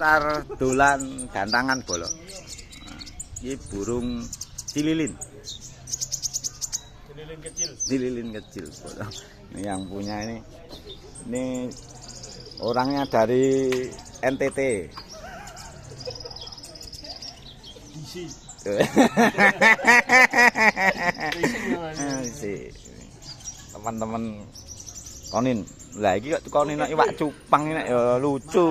seputar dolan gantangan bola. Ini burung cililin. Cililin kecil. Cililin kecil bola. Ini yang punya ini orangnya dari NTT. Teman-teman konin lagi kok konin iwak cupang ini ya lucu.